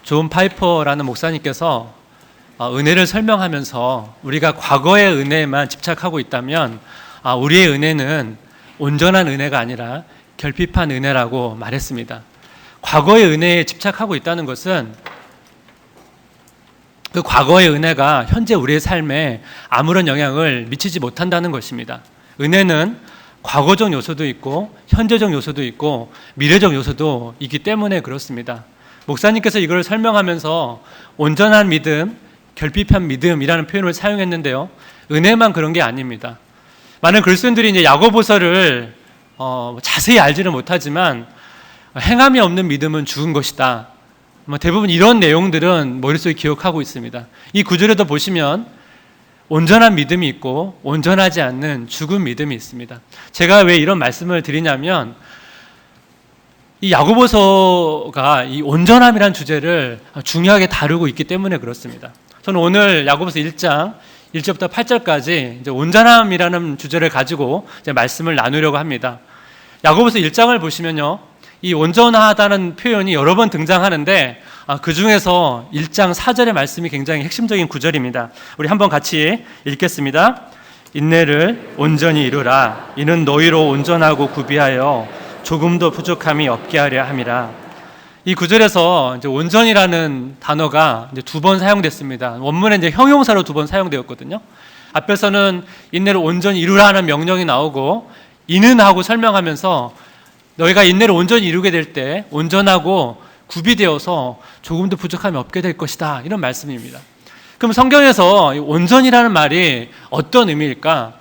존 파이퍼라는 목사님께서 은혜를 설명하면서 우리가 과거의 은혜에만 집착하고 있다면 우리의 은혜는 온전한 은혜가 아니라 결핍한 은혜라고 말했습니다. 과거의 은혜에 집착하고 있다는 것은 그 과거의 은혜가 현재 우리의 삶에 아무런 영향을 미치지 못한다는 것입니다. 은혜는 과거적 요소도 있고 현재적 요소도 있고 미래적 요소도 있기 때문에 그렇습니다. 목사님께서 이걸 설명하면서 온전한 믿음, 결핍한 믿음이라는 표현을 사용했는데요. 은혜만 그런 게 아닙니다. 많은 그리스도인들이 이제 야고보서를 자세히 알지는 못하지만 행함이 없는 믿음은 죽은 것이다. 대부분 이런 내용들은 머릿속에 기억하고 있습니다. 이 구절에도 보시면 온전한 믿음이 있고 온전하지 않는 죽은 믿음이 있습니다. 제가 왜 이런 말씀을 드리냐면 이 야고보서가 이 온전함이라는 주제를 중요하게 다루고 있기 때문에 그렇습니다. 저는 오늘 야고보서 1장 1절부터 8절까지 이제 온전함이라는 주제를 가지고 이제 말씀을 나누려고 합니다. 야고보서 1장을 보시면요, 이 온전하다는 표현이 여러 번 등장하는데 그 중에서 1장 4절의 말씀이 굉장히 핵심적인 구절입니다. 우리 한번 같이 읽겠습니다. 인내를 온전히 이루라. 이는 너희로 온전하고 구비하여 조금도 부족함이 없게 하려 함이라. 이 구절에서 이제 온전이라는 단어가 이제 2번 사용됐습니다. 원문에 이제 형용사로 2번 사용되었거든요. 앞에서는 인내를 온전히 이루라는 명령이 나오고 이는 하고 설명하면서 너희가 인내를 온전히 이루게 될 때 온전하고 구비되어서 조금도 부족함이 없게 될 것이다, 이런 말씀입니다. 그럼 성경에서 온전이라는 말이 어떤 의미일까?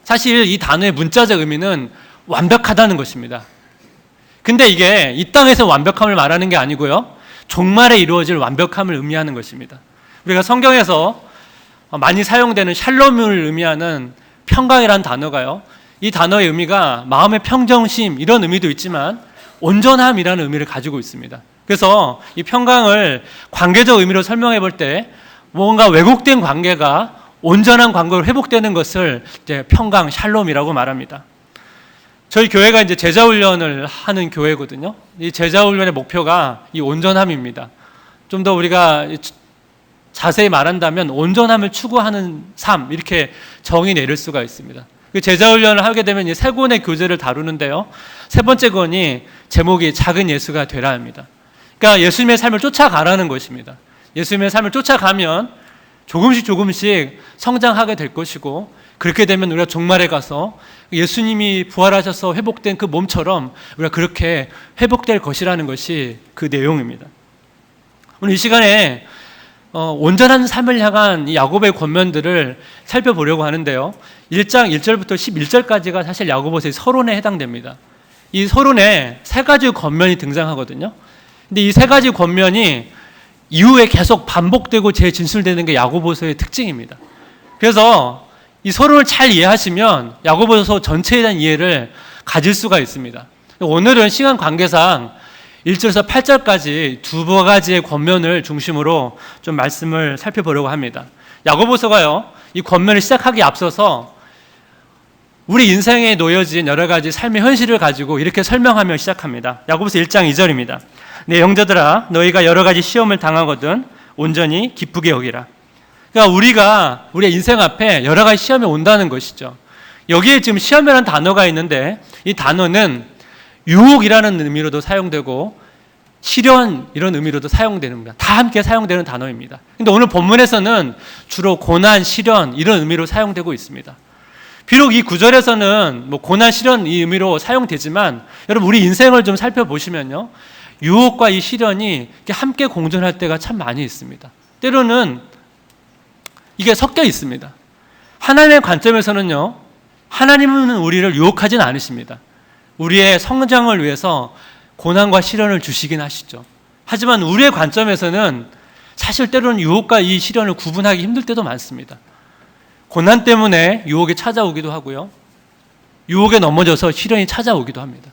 사실 이 단어의 문자적 의미는 완벽하다는 것입니다. 근데 이게 이 땅에서 완벽함을 말하는 게 아니고요, 종말에 이루어질 완벽함을 의미하는 것입니다. 우리가 성경에서 많이 사용되는 샬롬을 의미하는 평강이라는 단어가요, 이 단어의 의미가 마음의 평정심 이런 의미도 있지만 온전함이라는 의미를 가지고 있습니다. 그래서 이 평강을 관계적 의미로 설명해 볼 때 뭔가 왜곡된 관계가 온전한 관계로 회복되는 것을 이제 평강, 샬롬이라고 말합니다. 저희 교회가 이제 제자훈련을 하는 교회거든요. 이 제자훈련의 목표가 이 온전함입니다. 좀 더 우리가 자세히 말한다면 온전함을 추구하는 삶, 이렇게 정의 내릴 수가 있습니다. 제자훈련을 하게 되면 이 3권의 교재를 다루는데요, 3번째 권이 제목이 작은 예수가 되라 합니다. 그러니까 예수님의 삶을 쫓아가라는 것입니다. 예수님의 삶을 쫓아가면 조금씩 성장하게 될 것이고, 그렇게 되면 우리가 종말에 가서 예수님이 부활하셔서 회복된 그 몸처럼 우리가 그렇게 회복될 것이라는 것이 그 내용입니다. 오늘 이 시간에 온전한 삶을 향한 이 야고보의 권면들을 살펴보려고 하는데요, 1장 1절부터 11절까지가 사실 야고보서의 서론에 해당됩니다. 이 서론에 3가지 권면이 등장하거든요. 근데 이 3가지 권면이 이후에 계속 반복되고 재진술되는 게 야고보서의 특징입니다. 그래서 이 서론을 잘 이해하시면 야고보서 전체에 대한 이해를 가질 수가 있습니다. 오늘은 시간 관계상 1절에서 8절까지 2가지의 권면을 중심으로 좀 말씀을 살펴보려고 합니다. 야고보서가요, 이 권면을 시작하기에 앞서서 우리 인생에 놓여진 여러 가지 삶의 현실을 가지고 이렇게 설명하며 시작합니다. 야고보서 1장 2절입니다. 내 형제들아, 너희가 여러 가지 시험을 당하거든 온전히 기쁘게 여기라. 그러니까 우리의 인생 앞에 여러 가지 시험이 온다는 것이죠. 여기에 지금 시험이라는 단어가 있는데 이 단어는 유혹이라는 의미로도 사용되고 시련 이런 의미로도 사용되는 겁니다. 다 함께 사용되는 단어입니다. 근데 오늘 본문에서는 주로 고난, 시련 이런 의미로 사용되고 있습니다. 비록 이 구절에서는 고난, 시련 이 의미로 사용되지만 여러분 우리 인생을 좀 살펴보시면요, 유혹과 이 시련이 함께 공존할 때가 참 많이 있습니다. 때로는 이게 섞여 있습니다. 하나님의 관점에서는요, 하나님은 우리를 유혹하진 않으십니다. 우리의 성장을 위해서 고난과 시련을 주시긴 하시죠. 하지만 우리의 관점에서는 사실 때로는 유혹과 이 시련을 구분하기 힘들 때도 많습니다. 고난 때문에 유혹이 찾아오기도 하고요, 유혹에 넘어져서 시련이 찾아오기도 합니다.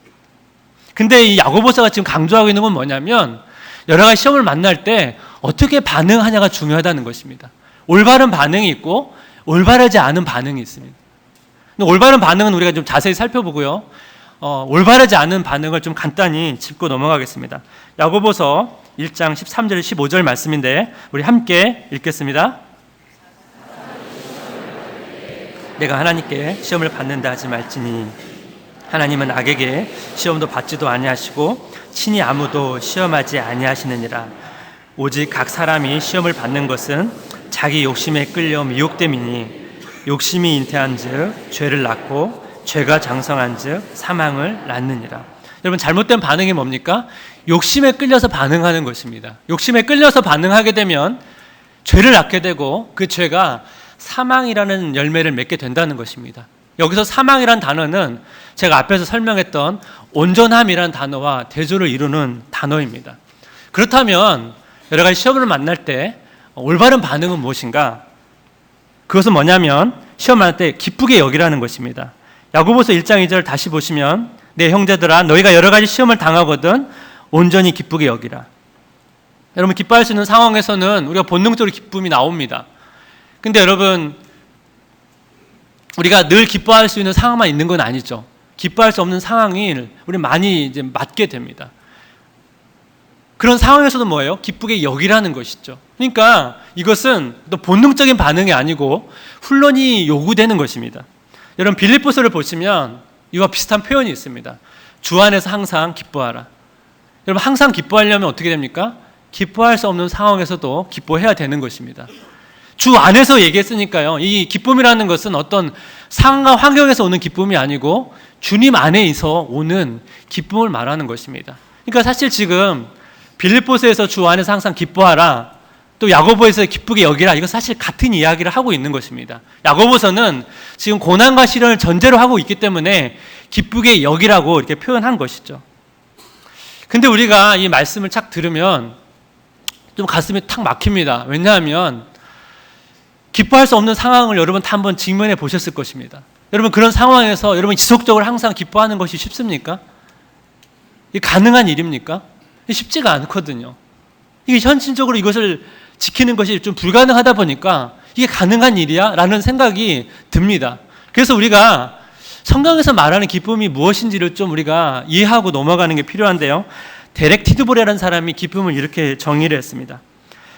근데 이 야고보서가 지금 강조하고 있는 건 뭐냐면 여러 가지 시험을 만날 때 어떻게 반응하냐가 중요하다는 것입니다. 올바른 반응이 있고 올바르지 않은 반응이 있습니다. 근데 올바른 반응은 우리가 좀 자세히 살펴보고요, 올바르지 않은 반응을 좀 간단히 짚고 넘어가겠습니다. 야고보서 1장 13절 15절 말씀인데 우리 함께 읽겠습니다. 내가 하나님께 시험을 받는다 하지 말지니 하나님은 악에게 시험도 받지도 아니하시고 친히 아무도 시험하지 아니하시느니라. 오직 각 사람이 시험을 받는 것은 자기 욕심에 끌려 미혹됨이니 욕심이 잉태한즉 죄를 낳고 죄가 장성한즉 사망을 낳느니라. 여러분, 잘못된 반응이 뭡니까? 욕심에 끌려서 반응하는 것입니다. 욕심에 끌려서 반응하게 되면 죄를 낳게 되고 그 죄가 사망이라는 열매를 맺게 된다는 것입니다. 여기서 사망이란 단어는 제가 앞에서 설명했던 온전함이란 단어와 대조를 이루는 단어입니다. 그렇다면 여러 가지 시험을 만날 때 올바른 반응은 무엇인가? 그것은 뭐냐면 시험 만날 때 기쁘게 여기라는 것입니다. 야고보서 1장 2절 다시 보시면 내 형제들아 너희가 여러 가지 시험을 당하거든 온전히 기쁘게 여기라. 여러분, 기뻐할 수 있는 상황에서는 우리가 본능적으로 기쁨이 나옵니다. 근데 여러분, 우리가 늘 기뻐할 수 있는 상황만 있는 건 아니죠. 기뻐할 수 없는 상황이 우리 많이 이제 맞게 됩니다. 그런 상황에서도 뭐예요? 기쁘게 여기라는 것이죠. 그러니까 이것은 또 본능적인 반응이 아니고 훈련이 요구되는 것입니다. 여러분, 빌립보서를 보시면 이와 비슷한 표현이 있습니다. 주 안에서 항상 기뻐하라. 여러분, 항상 기뻐하려면 어떻게 됩니까? 기뻐할 수 없는 상황에서도 기뻐해야 되는 것입니다. 주 안에서 얘기했으니까요. 이 기쁨이라는 것은 어떤 상황과 환경에서 오는 기쁨이 아니고 주님 안에서 오는 기쁨을 말하는 것입니다. 그러니까 사실 지금 빌립보서에서 주 안에서 항상 기뻐하라, 또 야고보에서 기쁘게 여기라, 이거 사실 같은 이야기를 하고 있는 것입니다. 야고보서는 지금 고난과 시련을 전제로 하고 있기 때문에 기쁘게 여기라고 이렇게 표현한 것이죠. 근데 우리가 이 말씀을 착 들으면 좀 가슴이 탁 막힙니다. 왜냐하면 기뻐할 수 없는 상황을 여러분 다 한번 직면해 보셨을 것입니다. 여러분, 그런 상황에서 여러분 지속적으로 항상 기뻐하는 것이 쉽습니까? 이게 가능한 일입니까? 쉽지가 않거든요. 이게 현실적으로 이것을 지키는 것이 좀 불가능하다 보니까 이게 가능한 일이야? 라는 생각이 듭니다. 그래서 우리가 성경에서 말하는 기쁨이 무엇인지를 좀 우리가 이해하고 넘어가는 게 필요한데요. 데렉 티드보레라는 사람이 기쁨을 이렇게 정의를 했습니다.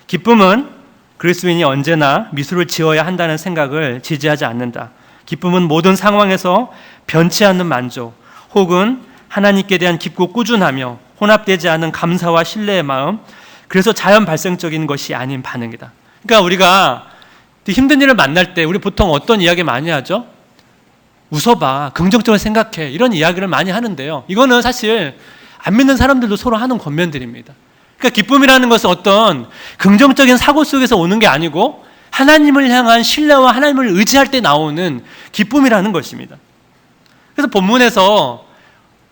기쁨은 그리스도인이 언제나 미술을 지어야 한다는 생각을 지지하지 않는다. 기쁨은 모든 상황에서 변치 않는 만족 혹은 하나님께 대한 깊고 꾸준하며 혼합되지 않은 감사와 신뢰의 마음, 그래서 자연 발생적인 것이 아닌 반응이다. 그러니까 우리가 힘든 일을 만날 때 우리 보통 어떤 이야기 많이 하죠? 웃어봐, 긍정적으로 생각해, 이런 이야기를 많이 하는데요. 이거는 사실 안 믿는 사람들도 서로 하는 권면들입니다. 그러니까 기쁨이라는 것은 어떤 긍정적인 사고 속에서 오는 게 아니고 하나님을 향한 신뢰와 하나님을 의지할 때 나오는 기쁨이라는 것입니다. 그래서 본문에서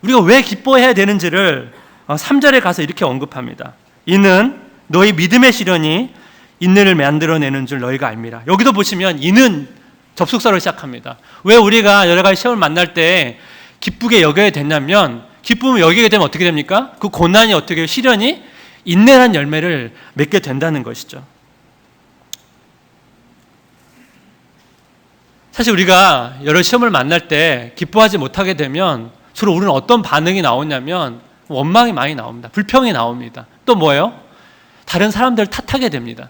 우리가 왜 기뻐해야 되는지를 3절에 가서 이렇게 언급합니다. 이는 너희 믿음의 시련이 인내를 만들어내는 줄 너희가 알미라. 여기도 보시면 이는 접속사로 시작합니다. 왜 우리가 여러 가지 시험을 만날 때 기쁘게 여겨야 되냐면, 기쁨을 여기게 되면 어떻게 됩니까? 그 고난이 어떻게, 시련이 인내란 열매를 맺게 된다는 것이죠. 사실 우리가 여러 시험을 만날 때 기뻐하지 못하게 되면 주로 우리는 어떤 반응이 나오냐면 원망이 많이 나옵니다. 불평이 나옵니다. 또 뭐예요? 다른 사람들을 탓하게 됩니다.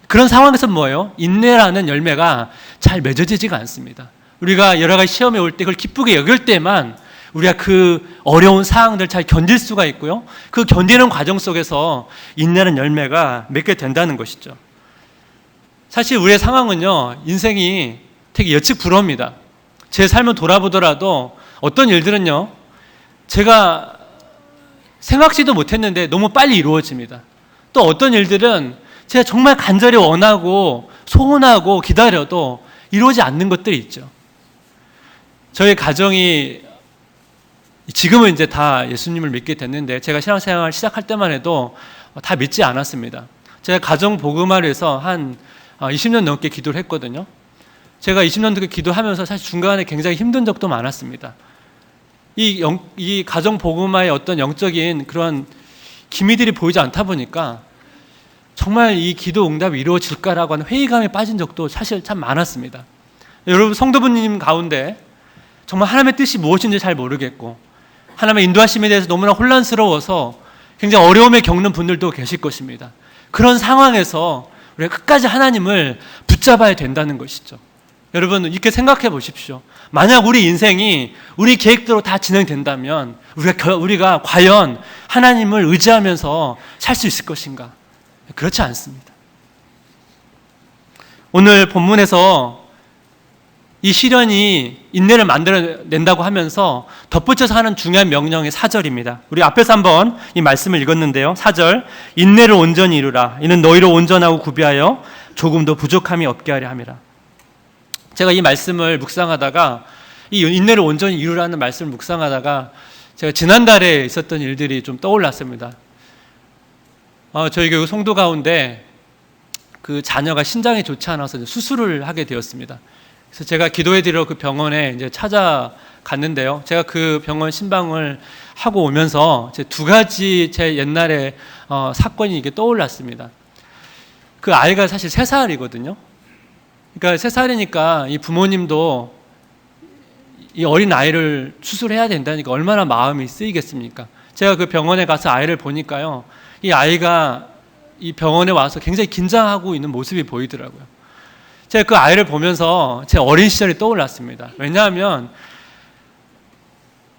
그런 상황에서 뭐예요? 인내라는 열매가 잘 맺어지지가 않습니다. 우리가 여러 가지 시험에 올 때 그걸 기쁘게 여길 때만 우리가 그 어려운 상황들을 잘 견딜 수가 있고요. 그 견디는 과정 속에서 인내라는 열매가 맺게 된다는 것이죠. 사실 우리의 상황은요, 인생이 되게 예측 불허입니다. 제 삶을 돌아보더라도 어떤 일들은요, 제가 생각지도 못했는데 너무 빨리 이루어집니다. 또 어떤 일들은 제가 정말 간절히 원하고 소원하고 기다려도 이루어지지 않는 것들이 있죠. 저희 가정이 지금은 이제 다 예수님을 믿게 됐는데 제가 신앙생활 시작할 때만 해도 다 믿지 않았습니다. 제가 가정 복음화에서 한 20년 넘게 기도를 했거든요. 제가 20년 넘게 기도하면서 사실 중간에 굉장히 힘든 적도 많았습니다. 이 가정 복음화의 어떤 영적인 그런 기미들이 보이지 않다 보니까 정말 이 기도 응답이 이루어질까라고 하는 회의감에 빠진 적도 사실 참 많았습니다. 여러분, 성도분님 가운데 정말 하나님의 뜻이 무엇인지 잘 모르겠고 하나님의 인도하심에 대해서 너무나 혼란스러워서 굉장히 어려움에 겪는 분들도 계실 것입니다. 그런 상황에서 우리가 끝까지 하나님을 붙잡아야 된다는 것이죠. 여러분 이렇게 생각해 보십시오. 만약 우리 인생이 우리 계획대로 다 진행된다면 우리가 과연 하나님을 의지하면서 살 수 있을 것인가? 그렇지 않습니다. 오늘 본문에서 이 시련이 인내를 만들어낸다고 하면서 덧붙여서 하는 중요한 명령의 4절입니다. 우리 앞에서 한번 이 말씀을 읽었는데요. 4절, 인내를 온전히 이루라. 이는 너희로 온전하고 구비하여 조금도 부족함이 없게 하려 함이라. 제가 이 말씀을 묵상하다가, 이 인내를 온전히 이루라는 말씀을 묵상하다가 제가 지난달에 있었던 일들이 좀 떠올랐습니다. 저희 교회 성도 가운데 그 자녀가 신장이 좋지 않아서 수술을 하게 되었습니다. 그래서 제가 기도해드리러 그 병원에 이제 찾아갔는데요. 제가 그 병원 신방을 하고 오면서 제 두 가지 제 옛날에 사건이 이게 떠올랐습니다. 그 아이가 사실 3살이거든요. 그러니까 3살이니까 이 부모님도 이 어린 아이를 수술해야 된다니까 얼마나 마음이 쓰이겠습니까? 제가 그 병원에 가서 아이를 보니까요. 이 아이가 이 병원에 와서 굉장히 긴장하고 있는 모습이 보이더라고요. 제가 그 아이를 보면서 제 어린 시절이 떠올랐습니다. 왜냐하면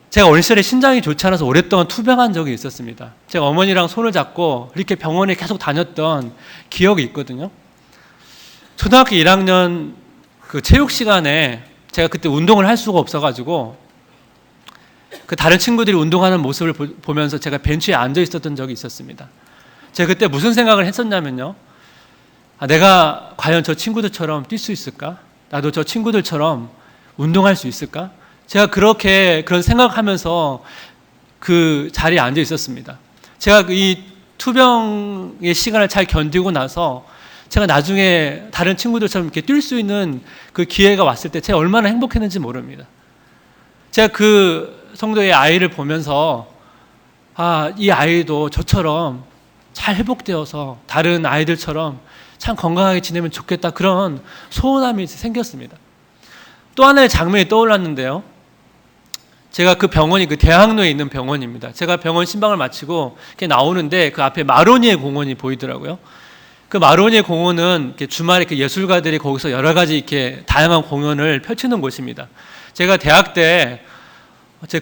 제가 어린 시절에 신장이 좋지 않아서 오랫동안 투병한 적이 있었습니다. 제가 어머니랑 손을 잡고 이렇게 병원에 계속 다녔던 기억이 있거든요. 초등학교 1학년 그 체육 시간에 제가 그때 운동을 할 수가 없어가지고 그 다른 친구들이 운동하는 모습을 보면서 제가 벤치에 앉아 있었던 적이 있었습니다. 제가 그때 무슨 생각을 했었냐면요. 내가 과연 저 친구들처럼 뛸 수 있을까? 나도 저 친구들처럼 운동할 수 있을까? 제가 그런 생각하면서 그 자리에 앉아 있었습니다. 제가 이 투병의 시간을 잘 견디고 나서 제가 나중에 다른 친구들처럼 이렇게 뛸 수 있는 그 기회가 왔을 때 제가 얼마나 행복했는지 모릅니다. 제가 그 성도의 아이를 보면서 이 아이도 저처럼 잘 회복되어서 다른 아이들처럼 참 건강하게 지내면 좋겠다, 그런 소원함이 생겼습니다. 또 하나의 장면이 떠올랐는데요. 제가 그 병원이 그 대학로에 있는 병원입니다. 제가 병원 신방을 마치고 이렇게 나오는데 그 앞에 마로니에 공원이 보이더라고요. 그 마로니에 공원은 이렇게 주말에 그 예술가들이 거기서 여러 가지 이렇게 다양한 공연을 펼치는 곳입니다. 제가 대학 때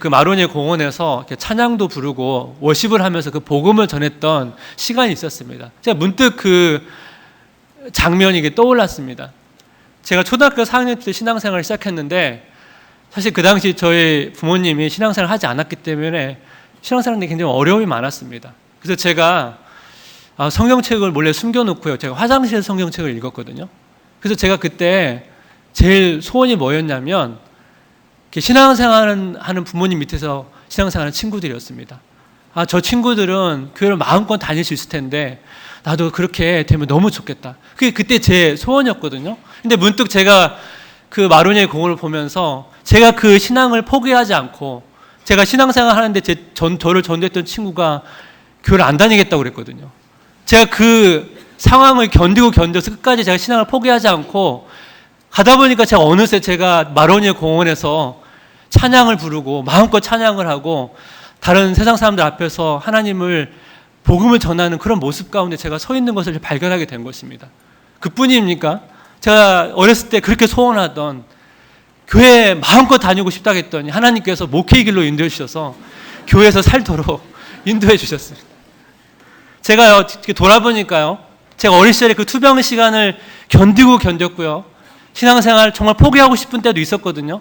그 마로니에 공원에서 이렇게 찬양도 부르고 워십을 하면서 그 복음을 전했던 시간이 있었습니다. 제가 문득 그 장면이 이게 떠올랐습니다. 제가 초등학교 4학년 때 신앙생활을 시작했는데 사실 그 당시 저희 부모님이 신앙생활을 하지 않았기 때문에 신앙생활에 굉장히 어려움이 많았습니다. 그래서 제가 성경책을 몰래 숨겨놓고요. 제가 화장실에서 성경책을 읽었거든요. 그래서 제가 그때 제일 소원이 뭐였냐면 신앙생활하는 부모님 밑에서 신앙생활하는 친구들이었습니다. 저 친구들은 교회를 마음껏 다닐 수 있을 텐데 나도 그렇게 되면 너무 좋겠다. 그게 그때 제 소원이었거든요. 근데 문득 제가 그 마로니에 공원을 보면서 제가 그 신앙을 포기하지 않고 제가 신앙생활 하는데 저를 전도했던 친구가 교회를 안 다니겠다고 그랬거든요. 제가 그 상황을 견뎌서 끝까지 제가 신앙을 포기하지 않고 가다 보니까 제가 어느새 제가 마로니에 공원에서 찬양을 부르고 마음껏 찬양을 하고 다른 세상 사람들 앞에서 하나님을 복음을 전하는 그런 모습 가운데 제가 서 있는 것을 발견하게 된 것입니다. 그뿐입니까? 제가 어렸을 때 그렇게 소원하던 교회에 마음껏 다니고 싶다고 했더니 하나님께서 목회의 길로 인도해 주셔서 교회에서 살도록 인도해 주셨습니다. 제가 돌아보니까요, 제가 어린 시절에 그 투병 시간을 견뎠고요. 신앙생활 정말 포기하고 싶은 때도 있었거든요.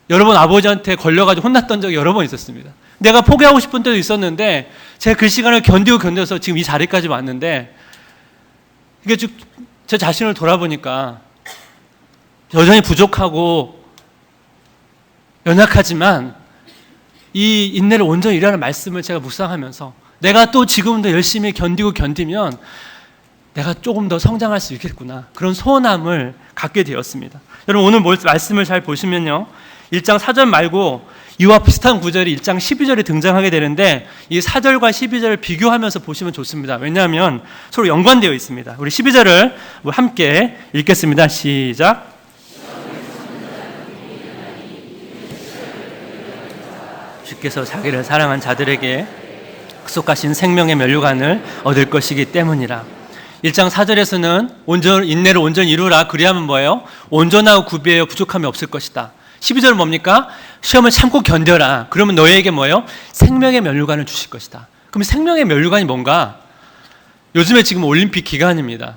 여러 번 아버지한테 걸려가지고 혼났던 적이 여러 번 있었습니다. 내가 포기하고 싶은 때도 있었는데 제가 그 시간을 견뎌서 지금 이 자리까지 왔는데 이게 쭉 제 자신을 돌아보니까 여전히 부족하고 연약하지만 이 인내를 온전히 이루라는 말씀을 제가 묵상하면서 내가 또 지금도 열심히 견디면 내가 조금 더 성장할 수 있겠구나, 그런 소원함을 갖게 되었습니다. 여러분 오늘 말씀을 잘 보시면요, 1장 4절 말고 이와 비슷한 구절이 1장 12절에 등장하게 되는데 이 4절과 12절을 비교하면서 보시면 좋습니다. 왜냐하면 서로 연관되어 있습니다. 우리 12절을 함께 읽겠습니다. 시작. 주께서 자기를 사랑한 자들에게 약속하신 생명의 면류관을 얻을 것이기 때문이라. 1장 4절에서는 인내를 온전히 이루라. 그리하면 뭐예요? 온전하고 구비하여 부족함이 없을 것이다. 12절은 뭡니까? 시험을 참고 견뎌라. 그러면 너희에게 뭐예요? 생명의 면류관을 주실 것이다. 그럼 생명의 면류관이 뭔가? 요즘에 지금 올림픽 기간입니다.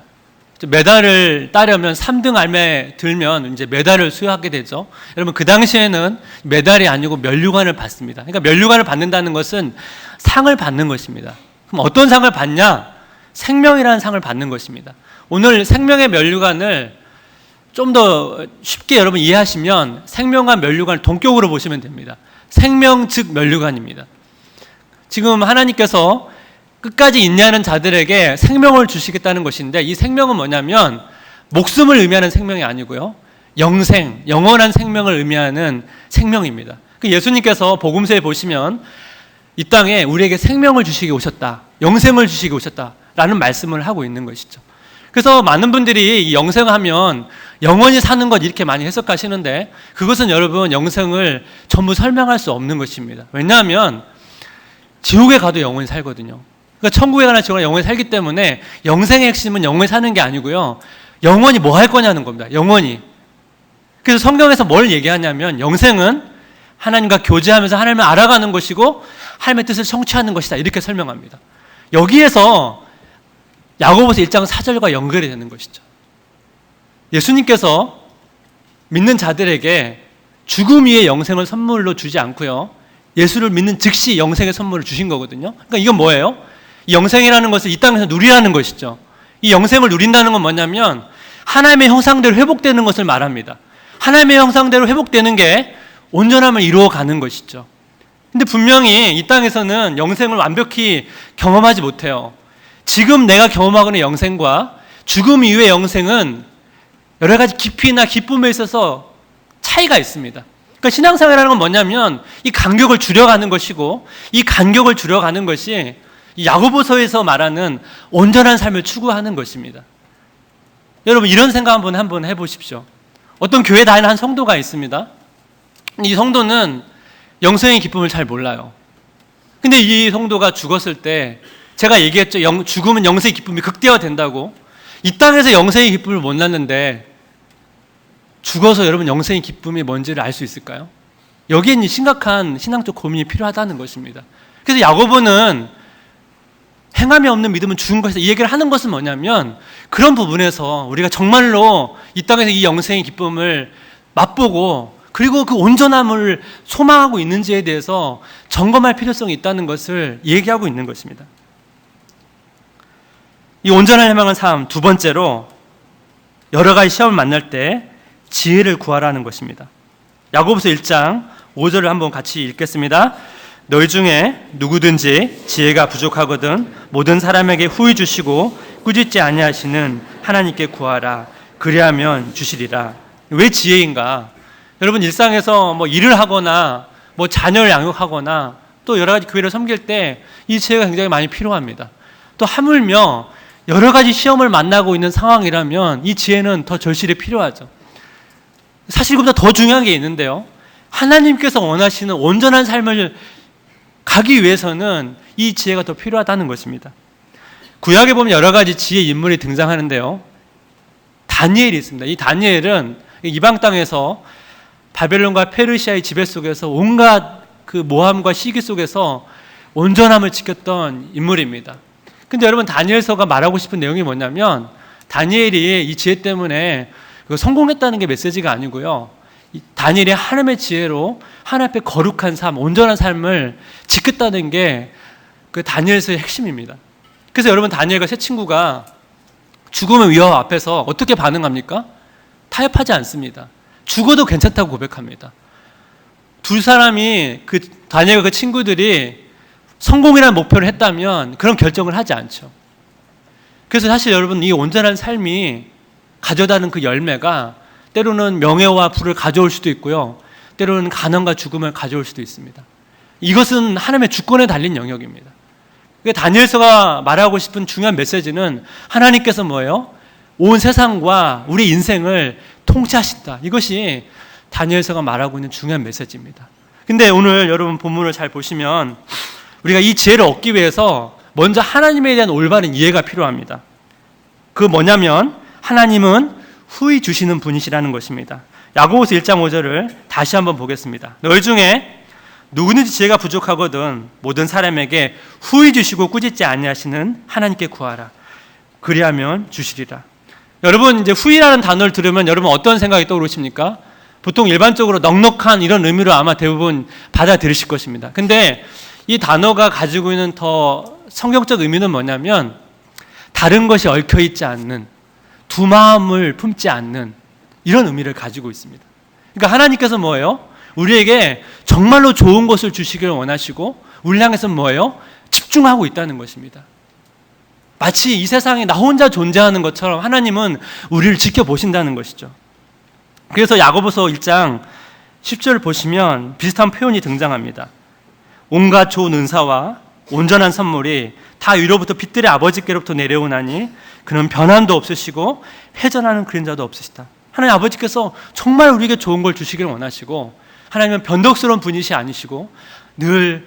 메달을 따려면 3등 안에 들면 이제 메달을 수여하게 되죠. 여러분, 그 당시에는 메달이 아니고 면류관을 받습니다. 그러니까 면류관을 받는다는 것은 상을 받는 것입니다. 그럼 어떤 상을 받냐? 생명이라는 상을 받는 것입니다. 오늘 생명의 면류관을 좀 더 쉽게 여러분 이해하시면 생명과 면류관을 동격으로 보시면 됩니다. 생명 즉 면류관입니다. 지금 하나님께서 끝까지 인내하는 자들에게 생명을 주시겠다는 것인데, 이 생명은 뭐냐면 목숨을 의미하는 생명이 아니고요, 영생, 영원한 생명을 의미하는 생명입니다. 예수님께서 복음서에 보시면 이 땅에 우리에게 생명을 주시기 오셨다, 영생을 주시기 오셨다라는 말씀을 하고 있는 것이죠. 그래서 많은 분들이 이 영생하면 영원히 사는 것 이렇게 많이 해석하시는데, 그것은 여러분 영생을 전부 설명할 수 없는 것입니다. 왜냐하면 지옥에 가도 영원히 살거든요. 그러니까 천국에 가나 지옥에 가나 영원히 살기 때문에 영생의 핵심은 영원히 사는 게 아니고요, 영원히 뭐 할 거냐는 겁니다. 영원히. 그래서 성경에서 뭘 얘기하냐면 영생은 하나님과 교제하면서 하나님을 알아가는 것이고 하나님의 뜻을 성취하는 것이다, 이렇게 설명합니다. 여기에서 야고보서 1장 4절과 연결이 되는 것이죠. 예수님께서 믿는 자들에게 죽음 위에 영생을 선물로 주지 않고요, 예수를 믿는 즉시 영생의 선물을 주신 거거든요. 그러니까 이건 뭐예요? 이 영생이라는 것을 이 땅에서 누리라는 것이죠. 이 영생을 누린다는 건 뭐냐면 하나님의 형상대로 회복되는 것을 말합니다. 하나님의 형상대로 회복되는 게 온전함을 이루어가는 것이죠. 근데 분명히 이 땅에서는 영생을 완벽히 경험하지 못해요. 지금 내가 경험하고 있는 영생과 죽음 이후의 영생은 여러 가지 깊이나 기쁨에 있어서 차이가 있습니다. 그러니까 신앙생활이라는 건 뭐냐면 이 간격을 줄여가는 것이고, 이 간격을 줄여가는 것이 이 야고보서에서 말하는 온전한 삶을 추구하는 것입니다. 여러분, 이런 생각 한번 해보십시오. 어떤 교회 다니는 한 성도가 있습니다. 이 성도는 영생의 기쁨을 잘 몰라요. 근데 이 성도가 죽었을 때 제가 얘기했죠. 죽으면 영생의 기쁨이 극대화된다고. 이 땅에서 영생의 기쁨을 못 났는데 죽어서 여러분 영생의 기쁨이 뭔지를 알 수 있을까요? 여기에는 심각한 신앙적 고민이 필요하다는 것입니다. 그래서 야고보는 행함이 없는 믿음은 죽은 것이다, 이 얘기를 하는 것은 뭐냐면 그런 부분에서 우리가 정말로 이 땅에서 이 영생의 기쁨을 맛보고 그리고 그 온전함을 소망하고 있는지에 대해서 점검할 필요성이 있다는 것을 얘기하고 있는 것입니다. 이 온전한 희망의 삶, 두 번째로 여러 가지 시험을 만날 때 지혜를 구하라는 것입니다. 야고보서 1장 5절을 한번 같이 읽겠습니다. 너희 중에 누구든지 지혜가 부족하거든 모든 사람에게 후히 주시고 꾸짖지 아니하시는 하나님께 구하라. 그리하면 주시리라. 왜 지혜인가? 여러분, 일상에서 뭐 일을 하거나 뭐 자녀를 양육하거나 또 여러 가지 교회를 섬길 때 이 지혜가 굉장히 많이 필요합니다. 또 하물며 여러 가지 시험을 만나고 있는 상황이라면 이 지혜는 더 절실히 필요하죠. 사실 그보다 더 중요한 게 있는데요, 하나님께서 원하시는 온전한 삶을 가기 위해서는 이 지혜가 더 필요하다는 것입니다. 구약에 보면 여러 가지 지혜 인물이 등장하는데요, 다니엘이 있습니다. 이 다니엘은 이방 땅에서 바벨론과 페르시아의 지배 속에서 온갖 그 모함과 시기 속에서 온전함을 지켰던 인물입니다. 근데 여러분, 다니엘서가 말하고 싶은 내용이 뭐냐면 다니엘이 이 지혜 때문에 성공했다는 게 메시지가 아니고요, 다니엘이 하나님의 지혜로 하나님 앞에 거룩한 삶, 온전한 삶을 지켰다는 게 그 다니엘서의 핵심입니다. 그래서 여러분, 다니엘과 세 친구가 죽음의 위협 앞에서 어떻게 반응합니까? 타협하지 않습니다. 죽어도 괜찮다고 고백합니다. 두 사람이, 그 다니엘과 그 친구들이 성공이라는 목표를 했다면 그런 결정을 하지 않죠. 그래서 사실 여러분, 이 온전한 삶이 가져다는 그 열매가 때로는 명예와 부를 가져올 수도 있고요, 때로는 가난과 죽음을 가져올 수도 있습니다. 이것은 하나님의 주권에 달린 영역입니다. 그러니까 다니엘서가 말하고 싶은 중요한 메시지는 하나님께서 뭐예요? 온 세상과 우리 인생을 통치하신다. 이것이 다니엘서가 말하고 있는 중요한 메시지입니다. 근데 오늘 여러분 본문을 잘 보시면 우리가 이 지혜를 얻기 위해서 먼저 하나님에 대한 올바른 이해가 필요합니다. 그 뭐냐면 하나님은 후히 주시는 분이시라는 것입니다. 야고보서 1장 5절을 다시 한번 보겠습니다. 너희 중에 누구든지 지혜가 부족하거든 모든 사람에게 후히 주시고 꾸짖지 아니하시는 하나님께 구하라. 그리하면 주시리라. 여러분, 이제 후히라는 단어를 들으면 여러분 어떤 생각이 떠오르십니까? 보통 일반적으로 넉넉한 이런 의미로 아마 대부분 받아들이실 것입니다. 근데 이 단어가 가지고 있는 더 성경적 의미는 뭐냐면 다른 것이 얽혀있지 않는, 두 마음을 품지 않는 이런 의미를 가지고 있습니다. 그러니까 하나님께서 뭐예요? 우리에게 정말로 좋은 것을 주시기를 원하시고 우리 향해서 뭐예요? 집중하고 있다는 것입니다. 마치 이 세상에 나 혼자 존재하는 것처럼 하나님은 우리를 지켜보신다는 것이죠. 그래서 야고보서 1장 10절을 보시면 비슷한 표현이 등장합니다. 온갖 좋은 은사와 온전한 선물이 다 위로부터 빛들의 아버지께로부터 내려오나니 그는 변함도 없으시고 회전하는 그림자도 없으시다. 하나님 아버지께서 정말 우리에게 좋은 걸 주시기를 원하시고 하나님은 변덕스러운 분이시 아니시고 늘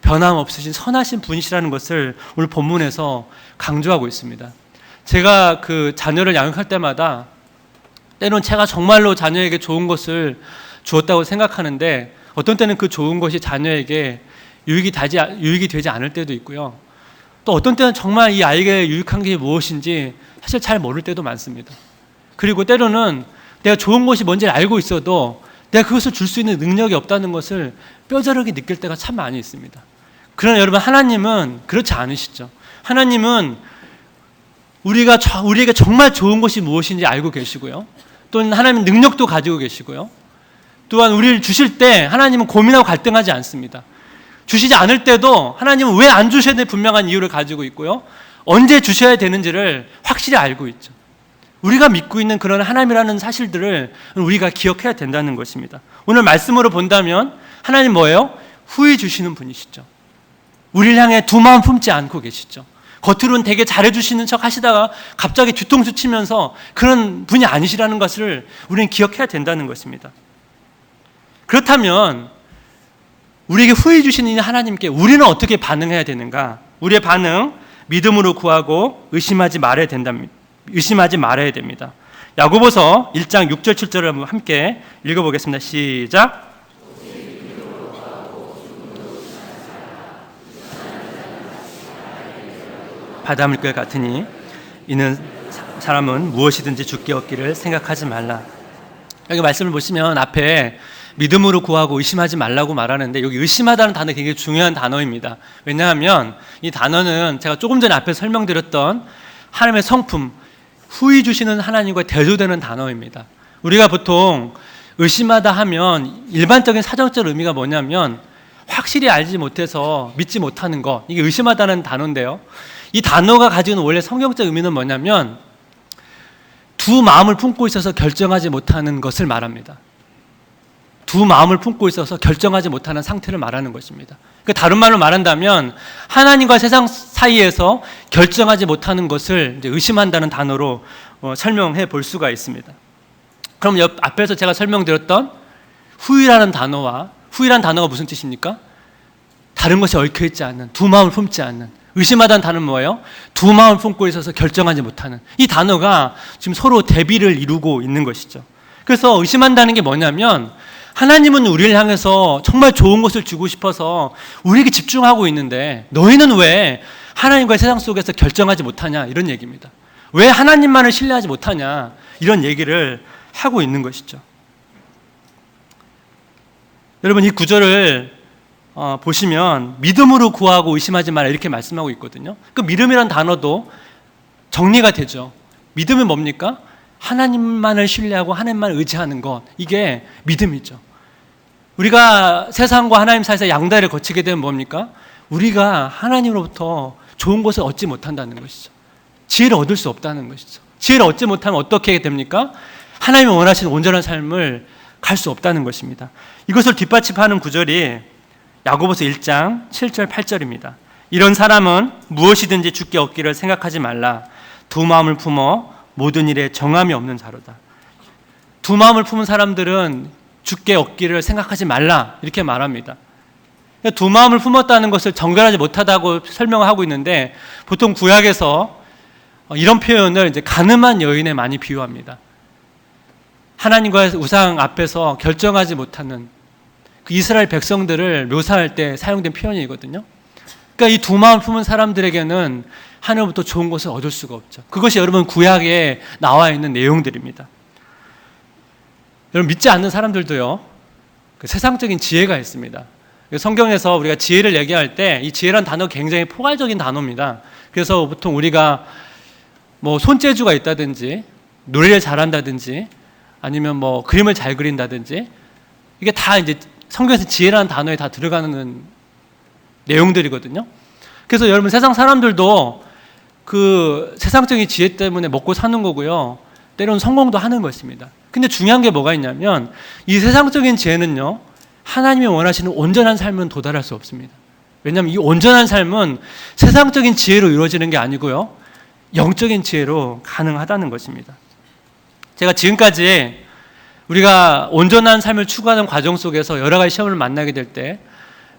변함 없으신 선하신 분이시라는 것을 오늘 본문에서 강조하고 있습니다. 제가 그 자녀를 양육할 때마다 때론 제가 정말로 자녀에게 좋은 것을 주었다고 생각하는데 어떤 때는 그 좋은 것이 자녀에게 유익이 되지 않을 때도 있고요. 또 어떤 때는 정말 이 아이에게 유익한 게 무엇인지 사실 잘 모를 때도 많습니다. 그리고 때로는 내가 좋은 것이 뭔지 알고 있어도 내가 그것을 줄 수 있는 능력이 없다는 것을 뼈저리게 느낄 때가 참 많이 있습니다. 그러나 여러분, 하나님은 그렇지 않으시죠. 하나님은 우리에게 정말 좋은 것이 무엇인지 알고 계시고요. 또는 하나님은 능력도 가지고 계시고요. 또한 우리를 주실 때 하나님은 고민하고 갈등하지 않습니다. 주시지 않을 때도 하나님은 왜 안 주셔야 되는 분명한 이유를 가지고 있고요. 언제 주셔야 되는지를 확실히 알고 있죠. 우리가 믿고 있는 그런 하나님이라는 사실들을 우리가 기억해야 된다는 것입니다. 오늘 말씀으로 본다면 하나님 뭐예요? 후히 주시는 분이시죠. 우리를 향해 두 마음 품지 않고 계시죠. 겉으로는 되게 잘해주시는 척 하시다가 갑자기 뒤통수 치면서 그런 분이 아니시라는 것을 우리는 기억해야 된다는 것입니다. 그렇다면 우리에게 후히 주시는 하나님께 우리는 어떻게 반응해야 되는가? 우리의 반응, 믿음으로 구하고 의심하지 말아야 됩니다. 야고보서 1장 6절 7절을 한번 함께 읽어보겠습니다. 시작. 바닷물 것 같으니 이는 사람은 무엇이든지 주께 얻기를 생각하지 말라. 여기 말씀을 보시면 앞에 믿음으로 구하고 의심하지 말라고 말하는데 여기 의심하다는 단어 굉장히 중요한 단어입니다. 왜냐하면 이 단어는 제가 조금 전에 앞에 설명드렸던 하나님의 성품, 후히 주시는 하나님과 대조되는 단어입니다. 우리가 보통 의심하다 하면 일반적인 사정적 의미가 뭐냐면 확실히 알지 못해서 믿지 못하는 것, 이게 의심하다는 단어인데요. 이 단어가 가지고 있는 원래 성경적 의미는 뭐냐면 두 마음을 품고 있어서 결정하지 못하는 것을 말합니다. 두 마음을 품고 있어서 결정하지 못하는 상태를 말하는 것입니다. 다른 말로 말한다면 하나님과 세상 사이에서 결정하지 못하는 것을 이제 의심한다는 단어로 설명해 볼 수가 있습니다. 그럼 앞에서 제가 설명드렸던 후이라는 단어가 무슨 뜻입니까? 다른 것이 얽혀있지 않는, 두 마음을 품지 않는. 의심하다는 단어는 뭐예요? 두 마음을 품고 있어서 결정하지 못하는. 이 단어가 지금 서로 대비를 이루고 있는 것이죠. 그래서 의심한다는 게 뭐냐면 하나님은 우리를 향해서 정말 좋은 것을 주고 싶어서 우리에게 집중하고 있는데 너희는 왜 하나님과 세상 속에서 결정하지 못하냐, 이런 얘기입니다. 왜 하나님만을 신뢰하지 못하냐, 이런 얘기를 하고 있는 것이죠. 여러분, 이 구절을 보시면 믿음으로 구하고 의심하지 마라 이렇게 말씀하고 있거든요. 그 믿음이란 단어도 정리가 되죠. 믿음이 뭡니까? 하나님만을 신뢰하고 하나님만을 의지하는 것, 이게 믿음이죠. 우리가 세상과 하나님 사이에서 양다리를 거치게 되면 뭡니까? 우리가 하나님으로부터 좋은 것을 얻지 못한다는 것이죠. 지혜를 얻을 수 없다는 것이죠. 지혜를 얻지 못하면 어떻게 됩니까? 하나님이 원하시는 온전한 삶을 갈 수 없다는 것입니다. 이것을 뒷받침하는 구절이 야고보서 1장 7절 8절입니다. 이런 사람은 무엇이든지 주께 얻기를 생각하지 말라. 두 마음을 품어 모든 일에 정함이 없는 자로다. 두 마음을 품은 사람들은 주께 얻기를 생각하지 말라 이렇게 말합니다. 두 마음을 품었다는 것을 정결하지 못하다고 설명을 하고 있는데, 보통 구약에서 이런 표현을 이제 가늠한 여인에 많이 비유합니다. 하나님과 우상 앞에서 결정하지 못하는 그 이스라엘 백성들을 묘사할 때 사용된 표현이거든요. 그러니까 이 두 마음 품은 사람들에게는 하늘부터 좋은 것을 얻을 수가 없죠. 그것이 여러분 구약에 나와 있는 내용들입니다. 여러분 믿지 않는 사람들도요, 그 세상적인 지혜가 있습니다. 성경에서 우리가 지혜를 얘기할 때 이 지혜란 단어가 굉장히 포괄적인 단어입니다. 그래서 보통 우리가 뭐 손재주가 있다든지 노래를 잘한다든지 아니면 뭐 그림을 잘 그린다든지, 이게 다 이제 성경에서 지혜라는 단어에 다 들어가는 내용들이거든요. 그래서 여러분 세상 사람들도 그 세상적인 지혜 때문에 먹고 사는 거고요, 때로는 성공도 하는 것입니다. 근데 중요한 게 뭐가 있냐면 이 세상적인 지혜는요, 하나님이 원하시는 온전한 삶은 도달할 수 없습니다. 왜냐하면 이 온전한 삶은 세상적인 지혜로 이루어지는 게 아니고요, 영적인 지혜로 가능하다는 것입니다. 제가 지금까지 우리가 온전한 삶을 추구하는 과정 속에서 여러 가지 시험을 만나게 될 때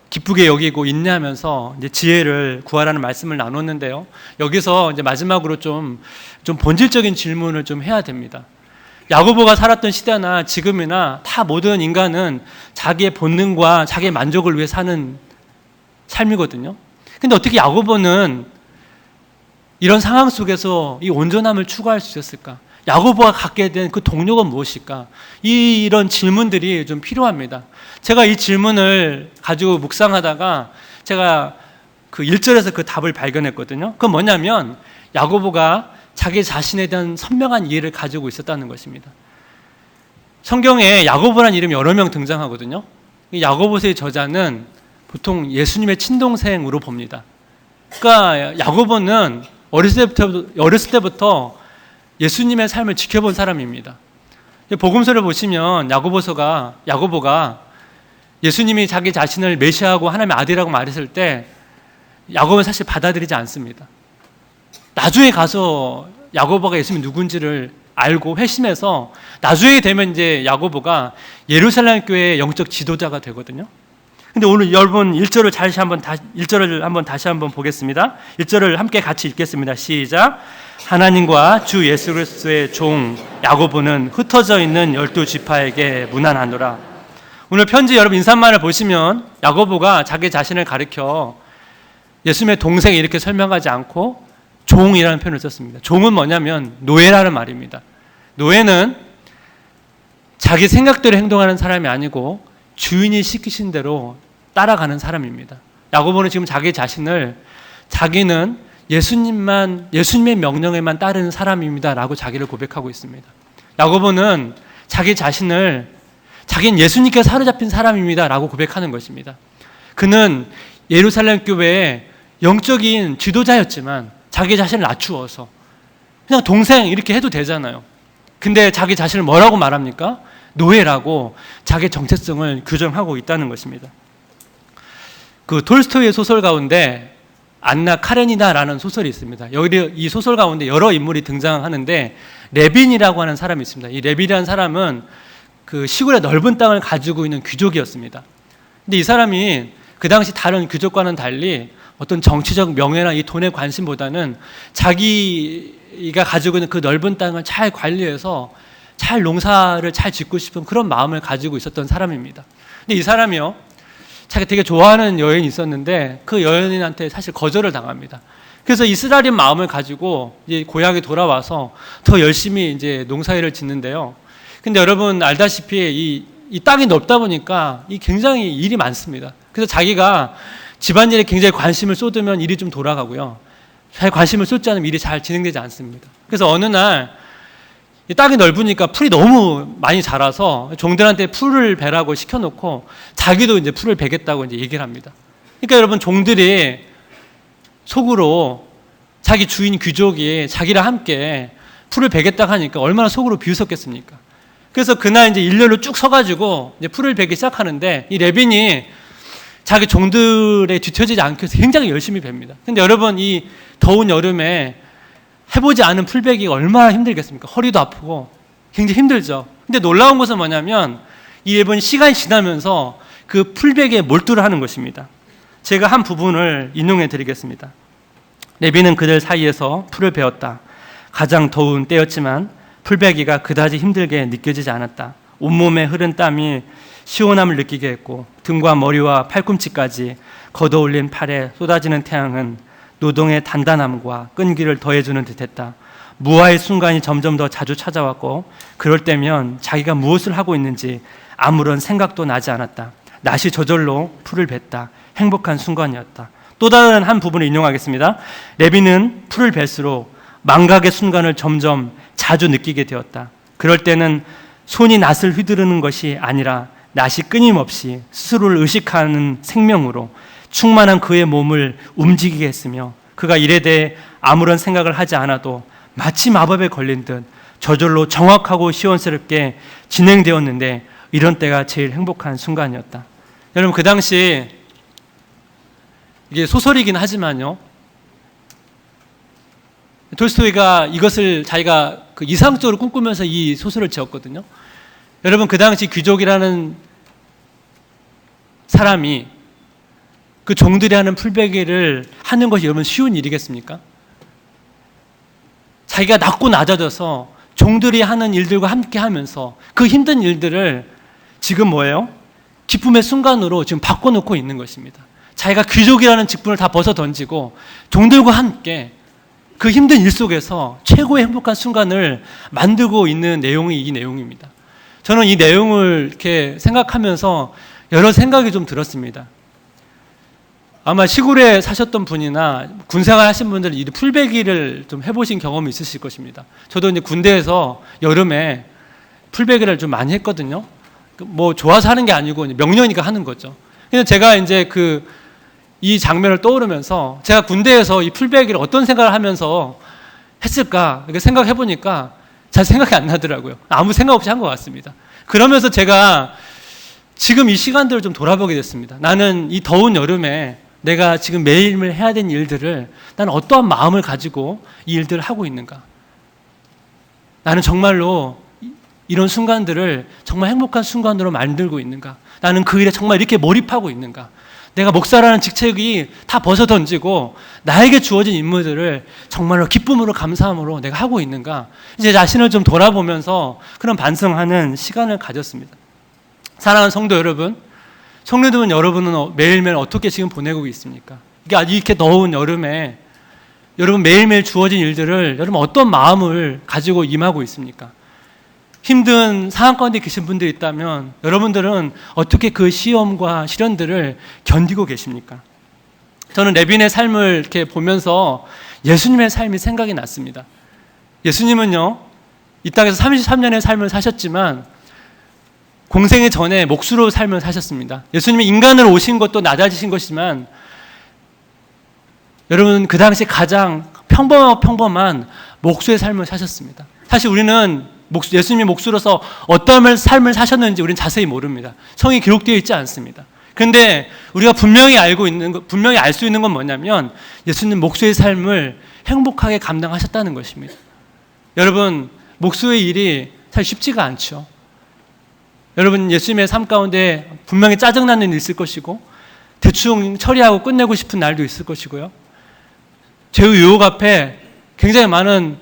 기쁘게 여기고 인내하면서 이제 지혜를 구하라는 말씀을 나눴는데요. 여기서 이제 마지막으로 좀 본질적인 질문을 좀 해야 됩니다. 야고보가 살았던 시대나 지금이나 다 모든 인간은 자기의 본능과 자기의 만족을 위해 사는 삶이거든요. 근데 어떻게 야고보는 이런 상황 속에서 이 온전함을 추구할 수 있었을까? 야고보가 갖게 된 그 동력은 무엇일까? 이런 질문들이 좀 필요합니다. 제가 이 질문을 가지고 묵상하다가 제가 그 1절에서 그 답을 발견했거든요. 그건 뭐냐면 야고보가 자기 자신에 대한 선명한 이해를 가지고 있었다는 것입니다. 성경에 야고보라는 이름이 여러 명 등장하거든요. 이 야고보서의 저자는 보통 예수님의 친동생으로 봅니다. 그러니까 야고보는 어렸을 때부터 예수님의 삶을 지켜본 사람입니다. 복음서를 보시면 야고보가 예수님이 자기 자신을 메시아하고 하나님의 아들이라고 말했을 때 야고보는 사실 받아들이지 않습니다. 나중에 가서 야고보가 예수님이 누군지를 알고 회심해서 나중에 되면 이제 야고보가 예루살렘 교회의 영적 지도자가 되거든요. 근데 오늘 여러분 1절을 한번 다시 한번 보겠습니다. 1절을 함께 같이 읽겠습니다. 시작. 하나님과 주 예수 그리스도의 종 야고보는 흩어져 있는 12지파에게 문안하노라. 오늘 편지 여러분 인사말을 보시면 야고보가 자기 자신을 가리켜 예수님의 동생 이렇게 설명하지 않고 종이라는 표현을 썼습니다. 종은 뭐냐면 노예라는 말입니다. 노예는 자기 생각대로 행동하는 사람이 아니고 주인이 시키신 대로 따라가는 사람입니다. 야고보는 지금 자기 자신을 자기는 예수님의 명령에만 따르는 사람입니다 라고 자기를 고백하고 있습니다. 야고보는 자기는 예수님께 사로잡힌 사람입니다 라고 고백하는 것입니다. 그는 예루살렘 교회의 영적인 지도자였지만 자기 자신을 낮추어서 그냥 동생 이렇게 해도 되잖아요. 근데 자기 자신을 뭐라고 말합니까? 노예라고 자기 정체성을 규정하고 있다는 것입니다. 그 톨스토이의 소설 가운데 안나 카레니나라는 소설이 있습니다. 여기 이 소설 가운데 여러 인물이 등장하는데 레빈이라고 하는 사람이 있습니다. 이 레빈이라는 사람은 그 시골의 넓은 땅을 가지고 있는 귀족이었습니다. 근데 이 사람이 그 당시 다른 귀족과는 달리 어떤 정치적 명예나 이 돈의 관심보다는 자기가 가지고 있는 그 넓은 땅을 잘 관리해서 잘 농사를 잘 짓고 싶은 그런 마음을 가지고 있었던 사람입니다. 근데 이 사람이요, 자기가 되게 좋아하는 여인이 있었는데 그 여인한테 사실 거절을 당합니다. 그래서 이스라엘인 마음을 가지고 이제 고향에 돌아와서 더 열심히 이제 농사일을 짓는데요. 근데 여러분 알다시피 이 땅이 넓다 보니까 이 굉장히 일이 많습니다. 그래서 자기가 집안일에 굉장히 관심을 쏟으면 일이 좀 돌아가고요. 잘 관심을 쏟지 않으면 일이 잘 진행되지 않습니다. 그래서 어느 날 이 땅이 넓으니까 풀이 너무 많이 자라서 종들한테 풀을 베라고 시켜놓고 자기도 이제 풀을 베겠다고 이제 얘기를 합니다. 그러니까 여러분 종들이 속으로 자기 주인 귀족이 자기랑 함께 풀을 베겠다고 하니까 얼마나 속으로 비웃었겠습니까? 그래서 그날 이제 일렬로 쭉 서가지고 이제 풀을 베기 시작하는데 이 레빈이 자기 종들의 뒤처지지 않기 위해서 굉장히 열심히 뵭니다. 근데 여러분 이 더운 여름에 해보지 않은 풀베기가 얼마나 힘들겠습니까? 허리도 아프고 굉장히 힘들죠. 근데 놀라운 것은 뭐냐면 이 일본 시간이 지나면서 그 풀베개에 몰두를 하는 것입니다. 제가 한 부분을 인용해 드리겠습니다. 레비는 그들 사이에서 풀을 베었다. 가장 더운 때였지만 풀베기가 그다지 힘들게 느껴지지 않았다. 온몸에 흐른 땀이 시원함을 느끼게 했고 등과 머리와 팔꿈치까지 걷어올린 팔에 쏟아지는 태양은 노동의 단단함과 끈기를 더해주는 듯했다. 무아의 순간이 점점 더 자주 찾아왔고 그럴 때면 자기가 무엇을 하고 있는지 아무런 생각도 나지 않았다. 낫이 저절로 풀을 뱄다. 행복한 순간이었다. 또 다른 한 부분을 인용하겠습니다. 레비는 풀을 벨수록 망각의 순간을 점점 자주 느끼게 되었다. 그럴 때는 손이 낫을 휘두르는 것이 아니라 낫이 끊임없이 스스로를 의식하는 생명으로 충만한 그의 몸을 움직이게 했으며 그가 일에 대해 아무런 생각을 하지 않아도 마치 마법에 걸린 듯 저절로 정확하고 시원스럽게 진행되었는데 이런 때가 제일 행복한 순간이었다. 여러분, 그 당시 이게 소설이긴 하지만요, 톨스토이가 이것을 자기가 그 이상적으로 꿈꾸면서 이 소설을 지었거든요. 여러분, 그 당시 귀족이라는 사람이 그 종들이 하는 풀베개를 하는 것이 여러분 쉬운 일이겠습니까? 자기가 낮고 낮아져서 종들이 하는 일들과 함께 하면서 그 힘든 일들을 지금 뭐예요? 기쁨의 순간으로 지금 바꿔놓고 있는 것입니다. 자기가 귀족이라는 직분을 다 벗어 던지고 종들과 함께 그 힘든 일 속에서 최고의 행복한 순간을 만들고 있는 내용이 이 내용입니다. 저는 이 내용을 이렇게 생각하면서 여러 생각이 좀 들었습니다. 아마 시골에 사셨던 분이나 군생활 하신 분들은 이 풀베기를 좀 해보신 경험이 있으실 것입니다. 저도 이제 군대에서 여름에 풀베기를 좀 많이 했거든요. 뭐 좋아서 하는 게 아니고 명령이니까 하는 거죠. 그래서 제가 이제 이 장면을 떠오르면서 제가 군대에서 이 풀베기를 어떤 생각을 하면서 했을까 이렇게 생각해 보니까 잘 생각이 안 나더라고요. 아무 생각 없이 한 것 같습니다. 그러면서 제가 지금 이 시간들을 좀 돌아보게 됐습니다. 나는 이 더운 여름에 내가 지금 매일매일 해야 되는 일들을 나는 어떠한 마음을 가지고 이 일들을 하고 있는가? 나는 정말로 이런 순간들을 정말 행복한 순간으로 만들고 있는가? 나는 그 일에 정말 이렇게 몰입하고 있는가? 내가 목사라는 직책이 다 벗어 던지고 나에게 주어진 임무들을 정말로 기쁨으로 감사함으로 내가 하고 있는가? 이제 자신을 좀 돌아보면서 그런 반성하는 시간을 가졌습니다. 사랑하는 성도 여러분, 성도들은 여러분은 매일매일 어떻게 지금 보내고 있습니까? 이렇게 더운 여름에 여러분 매일매일 주어진 일들을 여러분 어떤 마음을 가지고 임하고 있습니까? 힘든 상황 가운데 계신 분들이 있다면 여러분들은 어떻게 그 시험과 시련들을 견디고 계십니까? 저는 레빈의 삶을 이렇게 보면서 예수님의 삶이 생각이 났습니다. 예수님은요, 이 땅에서 33년의 삶을 사셨지만 공생의 전에 목수로 삶을 사셨습니다. 예수님이 인간으로 오신 것도 낮아지신 것이지만 여러분 그 당시 가장 평범한 목수의 삶을 사셨습니다. 사실 우리는 예수님이 목수로서 어떤 삶을 사셨는지 우리는 자세히 모릅니다. 성이 기록되어 있지 않습니다. 그런데 우리가 분명히 분명히 알 수 있는 건 뭐냐면 예수님 목수의 삶을 행복하게 감당하셨다는 것입니다. 여러분, 목수의 일이 사실 쉽지가 않죠. 여러분, 예수님의 삶 가운데 분명히 짜증나는 일이 있을 것이고 대충 처리하고 끝내고 싶은 날도 있을 것이고요. 죄의 유혹 앞에 굉장히 많은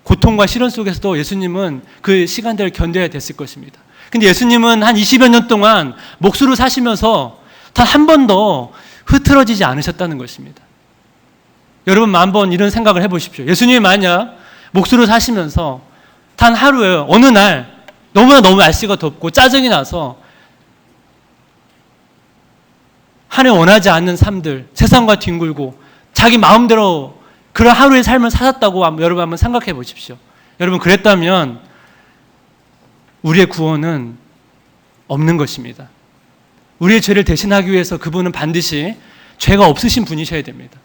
고통과 시련 속에서도 예수님은 그 시간들을 견뎌야 됐을 것입니다. 근데 예수님은 한 20여 년 동안 목수로 사시면서 단 한 번도 흐트러지지 않으셨다는 것입니다. 여러분, 한번 이런 생각을 해보십시오. 예수님이 만약 목수로 사시면서 단 하루에 어느 날 너무 날씨가 덥고 짜증이 나서 하나님 원하지 않는 삶들, 세상과 뒹굴고 자기 마음대로 그런 하루의 삶을 사셨다고 여러분 한번 생각해 보십시오. 여러분, 그랬다면 우리의 구원은 없는 것입니다. 우리의 죄를 대신하기 위해서 그분은 반드시 죄가 없으신 분이셔야 됩니다.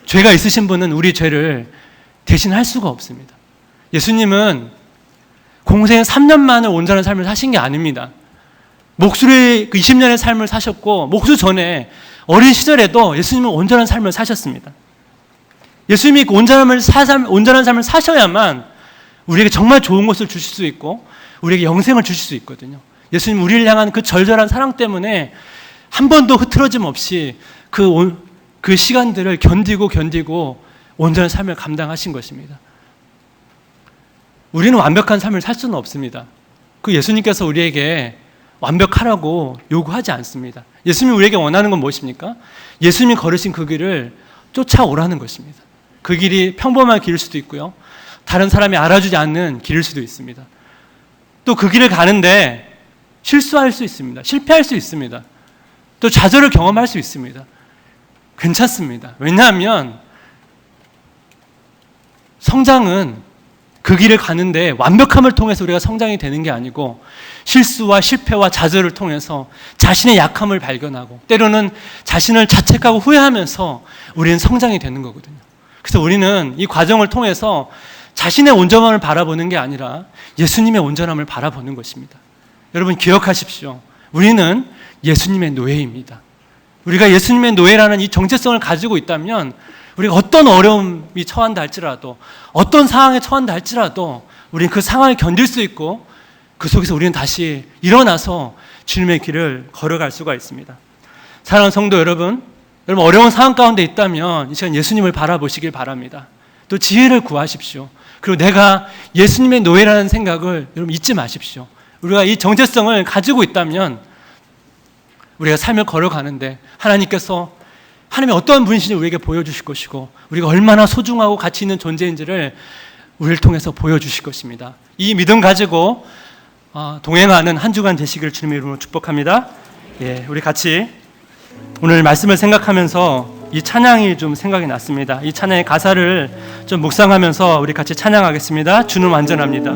죄가 있으신 분은 우리 죄를 대신할 수가 없습니다. 예수님은 공생 3년만을 온전한 삶을 사신 게 아닙니다. 목수의 20년의 삶을 사셨고 목수 전에 어린 시절에도 예수님은 온전한 삶을 사셨습니다. 예수님이 온전한 삶을 사셔야만 우리에게 정말 좋은 것을 주실 수 있고 우리에게 영생을 주실 수 있거든요. 예수님 우리를 향한 그 절절한 사랑 때문에 한 번도 흐트러짐 없이 그 시간들을 견디고 온전한 삶을 감당하신 것입니다. 우리는 완벽한 삶을 살 수는 없습니다. 그 예수님께서 우리에게 완벽하라고 요구하지 않습니다. 예수님이 우리에게 원하는 건 무엇입니까? 예수님이 걸으신 그 길을 쫓아오라는 것입니다. 그 길이 평범한 길일 수도 있고요, 다른 사람이 알아주지 않는 길일 수도 있습니다. 또 그 길을 가는데 실수할 수 있습니다. 실패할 수 있습니다. 또 좌절을 경험할 수 있습니다. 괜찮습니다. 왜냐하면 성장은 그 길을 가는데 완벽함을 통해서 우리가 성장이 되는 게 아니고 실수와 실패와 좌절을 통해서 자신의 약함을 발견하고 때로는 자신을 자책하고 후회하면서 우리는 성장이 되는 거거든요. 그래서 우리는 이 과정을 통해서 자신의 온전함을 바라보는 게 아니라 예수님의 온전함을 바라보는 것입니다. 여러분 기억하십시오. 우리는 예수님의 노예입니다. 우리가 예수님의 노예라는 이 정체성을 가지고 있다면 우리가 어떤 어려움이 처한다 할지라도, 어떤 상황에 처한다 할지라도 우리는 그 상황을 견딜 수 있고 그 속에서 우리는 다시 일어나서 주님의 길을 걸어갈 수가 있습니다. 사랑하는 성도 여러분, 어려운 상황 가운데 있다면 이 시간 예수님을 바라보시길 바랍니다. 또 지혜를 구하십시오. 그리고 내가 예수님의 노예라는 생각을 여러분 잊지 마십시오. 우리가 이 정체성을 가지고 있다면 우리가 삶을 걸어가는데 하나님께서 하나님의 어떠한 분신을 우리에게 보여주실 것이고 우리가 얼마나 소중하고 가치 있는 존재인지를 우리를 통해서 보여주실 것입니다. 이 믿음 가지고 동행하는 한 주간 되시기를 주님의 이름으로 축복합니다. 우리 같이 오늘 말씀을 생각하면서 이 찬양이 좀 생각이 났습니다. 이 찬양의 가사를 좀 묵상하면서 우리 같이 찬양하겠습니다. 주는 완전합니다.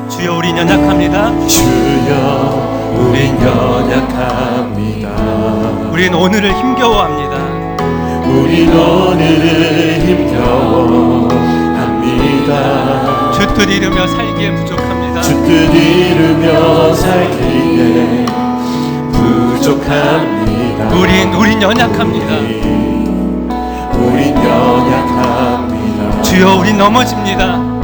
주여 우린 연약합니다. 주여 우린 연약합니다. 우린 오늘을 힘겨워합니다. 우린 오늘을 힘겨워합니다. 주 뜻 이루며 살기에 부족합니다. 주 뜻 이루며 살기에 부족합니다. 우린 연약합니다. 우린 연약합니다. 주여 우린 넘어집니다.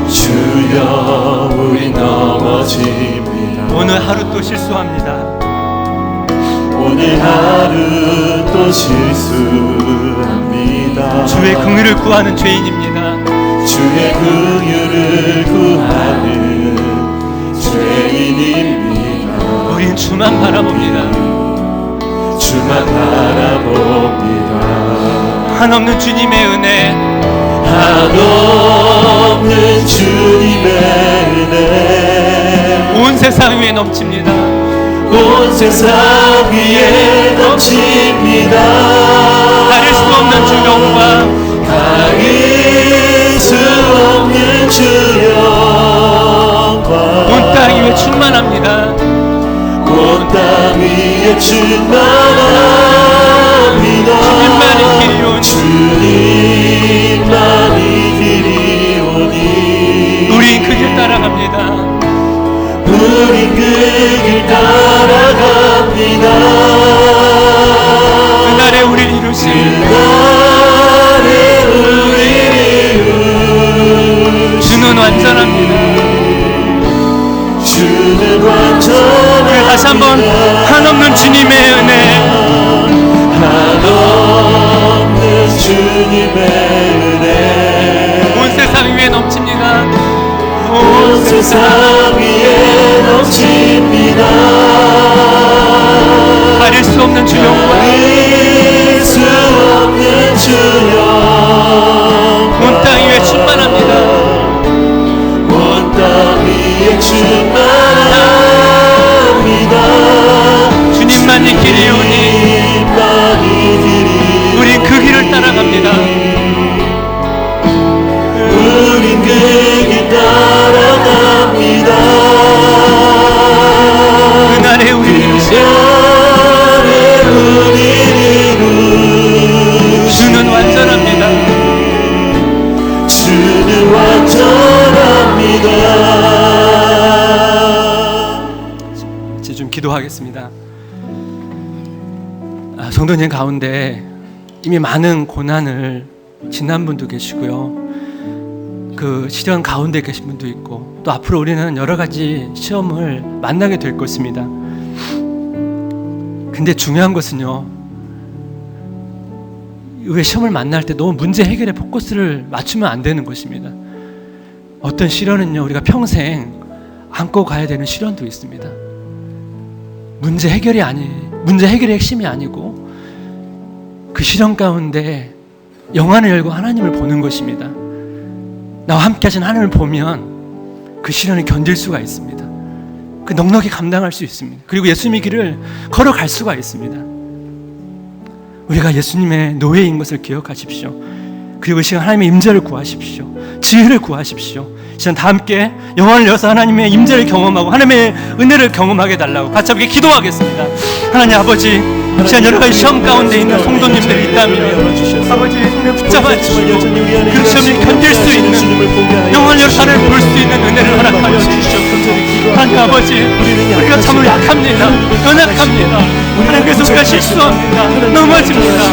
주여 우린 넘어집니다. 오늘 하루 또 실수합니다. 오늘 하루 또 실수합니다. 주의 긍휼을 구하는 죄인입니다. 주의 긍휼을 구하는 죄인입니다. 우린 주만 바라봅니다. 주만 바라봅니다. 한없는 주님의 은혜, 한없는 주님의 은혜 온 세상 위에 넘칩니다. 온 세상 위에 넘칩니다. 가릴 수 없는 주 영광, 가릴 수 없는 주 영광 온 땅 위에 충만합니다. 온 땅 위에 충만합니다. 주님만이 길이 오니, 주님만이 길이 오니 우린 그 길 따라갑니다. 우린 그 길 따라갑니다. 그날에 우리를 이루신 그날에 우리를 이루신 주는 완전합니다. 주는 완전합니다. 그래 다시 한번 한없는 주님의 은혜, 한없는 주님의 은혜 온 세상 위에 넘칩니다. 온 세상 위에 넘칩니다. 가릴 수 없는 주 영광, 가릴 수 없는 주 영광 온 땅 위에 충만합니다. 온 땅 위에 충만합니다. 주님만이 길이 오니 주님만이 길이 우린 그 길을 따라갑니다. 우린 그 길 따라갑니다. 그날에 우리를 이루신 그날에 우리를 이루신 주는 완전합니다. 주는 완전합니다. 이제 좀 기도하겠습니다. 성도님 가운데 이미 많은 고난을 지난 분도 계시고요, 그 시련 가운데 계신 분도 있고 또 앞으로 우리는 여러 가지 시험을 만나게 될 것입니다. 근데 중요한 것은요, 왜 시험을 만날 때 너무 문제 해결에 포커스를 맞추면 안 되는 것입니다. 어떤 시련은요, 우리가 평생 안고 가야 되는 시련도 있습니다. 문제 해결의 핵심이 아니고 그 시련 가운데 영안을 열고 하나님을 보는 것입니다. 나와 함께 하신 하나님을 보면 그 시련을 견딜 수가 있습니다. 그 넉넉히 감당할 수 있습니다. 그리고 예수님의 길을 걸어갈 수가 있습니다. 우리가 예수님의 노예인 것을 기억하십시오. 그리고 이 시간 하나님의 임재를 구하십시오. 지혜를 구하십시오. 이 시간 다 함께 영혼을 열어서 하나님의 임재를 경험하고 하나님의 은혜를 경험하게 달라고 같이 함께 기도하겠습니다. 하나님 아버지, 이 시간 여러 가지 시험 가운데 있는 성도님들이 있다면 아버지 손을 붙잡아 주시고 그 시험을 견딜 수 있는 영혼을 열어서 하나님을 볼 수 있는 은혜를 허락하여 주시옵소서. 하나님 아버지, 우리가 참으로 약합니다. 연약합니다. 하나님, 그래서 우리가 실수합니다. 넘어집니다.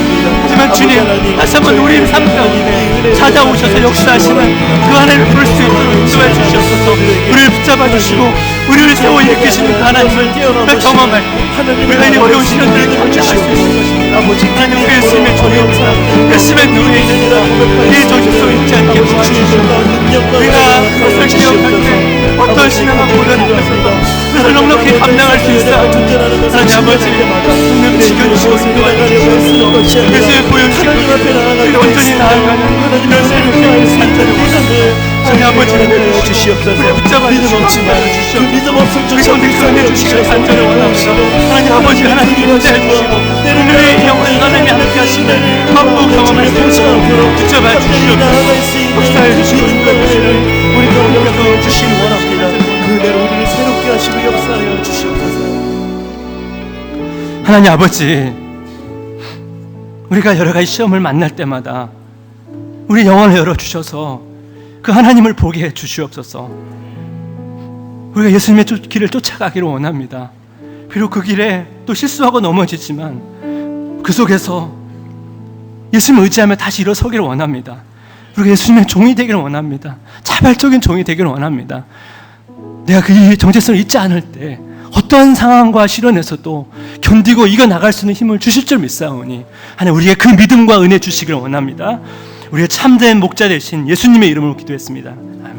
하지만 주님, 다시 한번 우리 삶 가운데 찾아오셔서 역사하시는 그 하나님을 볼 수 있도록 인도해 주시옵소서. 우리를 붙잡아 주시고 우리를 세워 일으키시는 그 하나님을 경험할 때 우리가 이 어려운 시련들을 견뎌할 수 있는 것입니다. 하나님, 그 예수님의 종입니다. 예수님의 노예입니다. 이 조직도 잊지 않게 도와주시고 우리가 그것을 기억할 때 어떤 신앙과 고난을 통해서도 그것을 넉넉히 감당할 수 있어요. 하나님 아버지, 하나님 지켜주시고 인도하여 주시옵소서. 예수를 보여주시고 우리가 온전히 나아가는 이런 삶을 살자려고 하나님 아버지, 은혜를 주시옵소서. 우리 붙잡아 주시옵소서. 우리 성도들 은혜 주시기를 간절히 원합니다. 하나님 아버지, 하나님 인도해 주시고 우리의 영혼을 하나님이 함께 하시는 만부 경험을 통해서 붙잡아 주시옵소서. 역사해 주시고 인도해 주시는 우리 가운데 주시기 원합니다. 그 은혜로 우리를 새롭게 하시고 역사하여 주시옵소서. 하나님 아버지, 우리가 여러 가지 시험을 만날 때마다 우리 영혼을 열어주셔서 그 하나님을 보게 해 주시옵소서. 우리가 예수님의 길을 쫓아가기를 원합니다. 비록 그 길에 또 실수하고 넘어지지만 그 속에서 예수님을 의지하며 다시 일어서기를 원합니다. 우리가 예수님의 종이 되기를 원합니다. 자발적인 종이 되기를 원합니다. 내가 그 정체성을 잊지 않을 때 어떠한 상황과 시련에서도 견디고 이겨나갈 수 있는 힘을 주실 줄 믿사오니 하나님, 우리의 그 믿음과 은혜 주시기를 원합니다. 우리의 참된 목자 되신 예수님의 이름으로 기도했습니다. 아멘.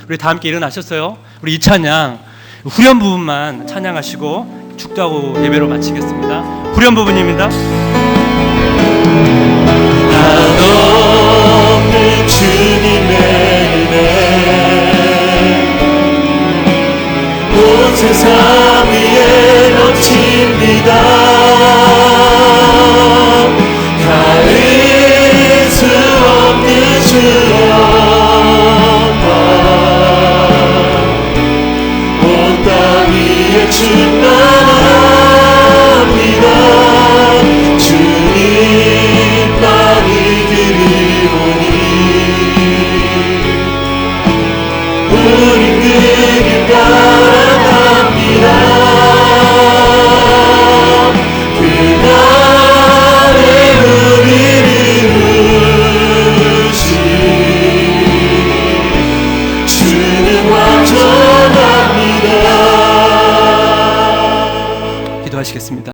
우리 다 함께 일어나셨어요? 우리 이 찬양 후렴 부분만 찬양하시고 축도하고 예배로 마치겠습니다. 후렴 부분입니다. 한없는 주님의 은혜 온 세상 위에 넘칩니다.